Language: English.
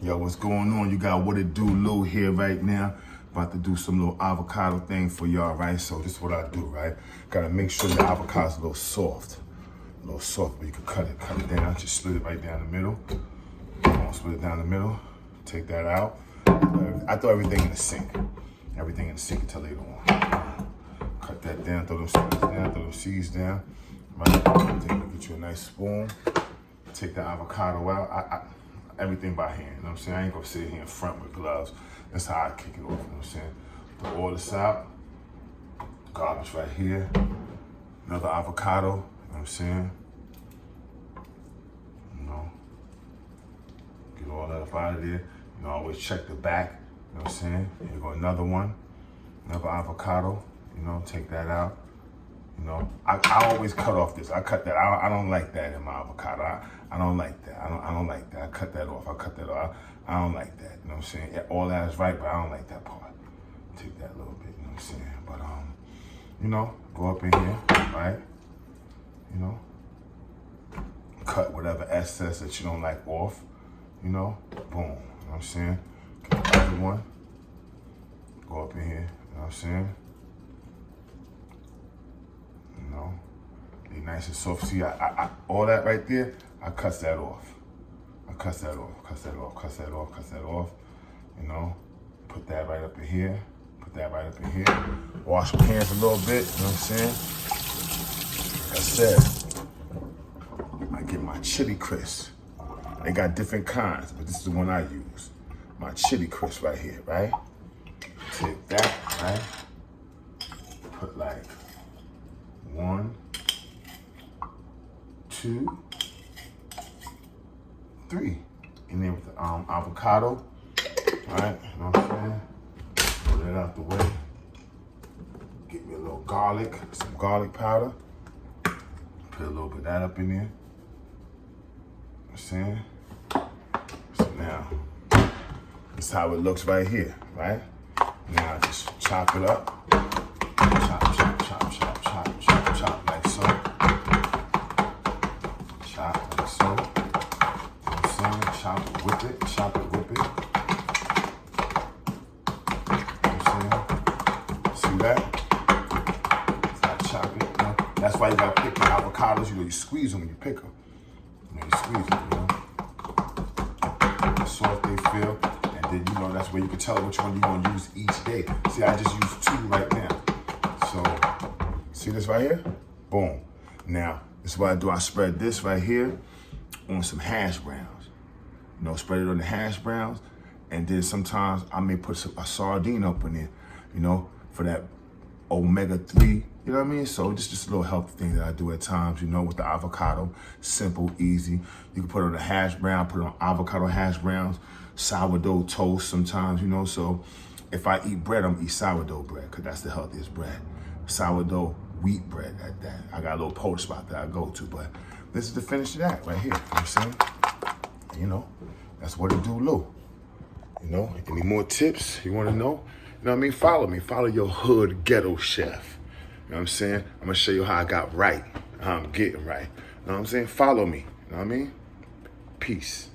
Yo, what's going on? You got What It Do Lou here right now. About to do some little avocado thing for y'all, right? So this is what I do, right? Gotta make sure your avocado's a little soft. A little soft, but you can cut it down. Just split it right down the middle. Split it down the middle. Take that out. I throw everything in the sink. Everything in the sink until later on. Cut that down, throw them seeds down, throw them seeds down. Right? Get you a nice spoon. Take the avocado out. Everything by hand, you know what I'm saying? I ain't gonna sit here in front with gloves. That's how I kick it off, you know what I'm saying? Put all this out, garbage right here, another avocado, you know what I'm saying? You know, get all that up out of there. You know, always check the back, you know what I'm saying? Here go another one, another avocado, you know, take that out. You know, I always cut off this. I cut that. I don't like that in my avocado. I don't like that. I don't like that. I cut that off. I cut that off. I don't like that. You know what I'm saying? Yeah, all that is right, but I don't like that part. Take that a little bit. You know what I'm saying? But you know, go up in here, right? You know, cut whatever excess that you don't like off. You know, boom. You know what I'm saying? Get the other one. Go up in here. You know what I'm saying? Be nice and soft. See, I all that right there, I cuts that off. I cuts that off, cuts that off, cuts that off, cuts that off. You know, put that right up in here. Put that right up in here. Wash my hands a little bit, you know what I'm saying? Like I said, I get my chili crisp. They got different kinds, but this is the one I use. My chili crisp right here, right? Take that, right? Put like 1, 2, 3. In there with the avocado. Alright, you know what I'm saying? Put that out the way. Get me a little garlic, some garlic powder. Put a little bit of that up in there. You know what I'm saying? So now, this is how it looks right here, right? Now just chop it up. Chop, chop, chop, chop, chop, chop, chop, like so. Chop like so. You know what I'm saying? Chop it, whip it, chop it, whip it. You know what I'm saying? See that? So I chop it. You know? That's why you gotta pick your avocados. You know, you squeeze them when you pick them. You know, you squeeze them, you know? How soft they feel. And then, you know, that's where you can tell which one you're gonna use each day. See, I just use 2 right now. So, see this right here? Boom. Now, this is what I do. I spread this right here on some hash browns. You know, spread it on the hash browns. And then sometimes I may put a sardine up in there, you know, for that omega-3. You know what I mean? So it's just a little healthy thing that I do at times, you know, with the avocado. Simple, easy. You can put it on a hash brown, put it on avocado hash browns, sourdough toast sometimes, you know. So if I eat bread, I'm gonna eat sourdough bread because that's the healthiest bread. Sourdough wheat bread at that. I got a little post spot that I go to, but this is the finish of that right here. You know what I'm saying? You know, that's What It Do Lou. You know, any more tips you want to know? You know what I mean? Follow me. Follow your hood ghetto chef. You know what I'm saying? I'm going to show you how I got right, how I'm getting right. You know what I'm saying? Follow me. You know what I mean? Peace.